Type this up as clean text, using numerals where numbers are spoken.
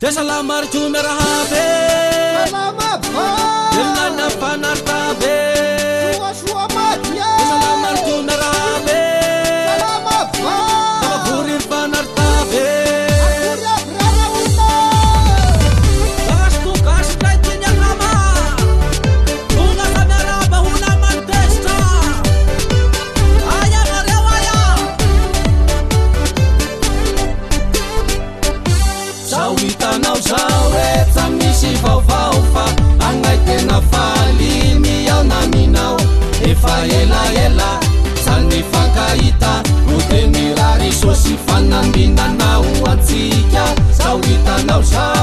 Salam arju merhabe Salam apa? Dengan panartabe Suwa matia Salam arju merhabe Salam apa? Kaburir panartabe Akuria brana una Gastu kaitinnya nama Bunga kamera bahuna mantesta Ayah marewaya Sawitanao sawe tamisi vaovaufa Angai tena faly miao na minao Efa ela sany fankahita Roteny rary sosy fanambinanao atsika Sawitanao sawe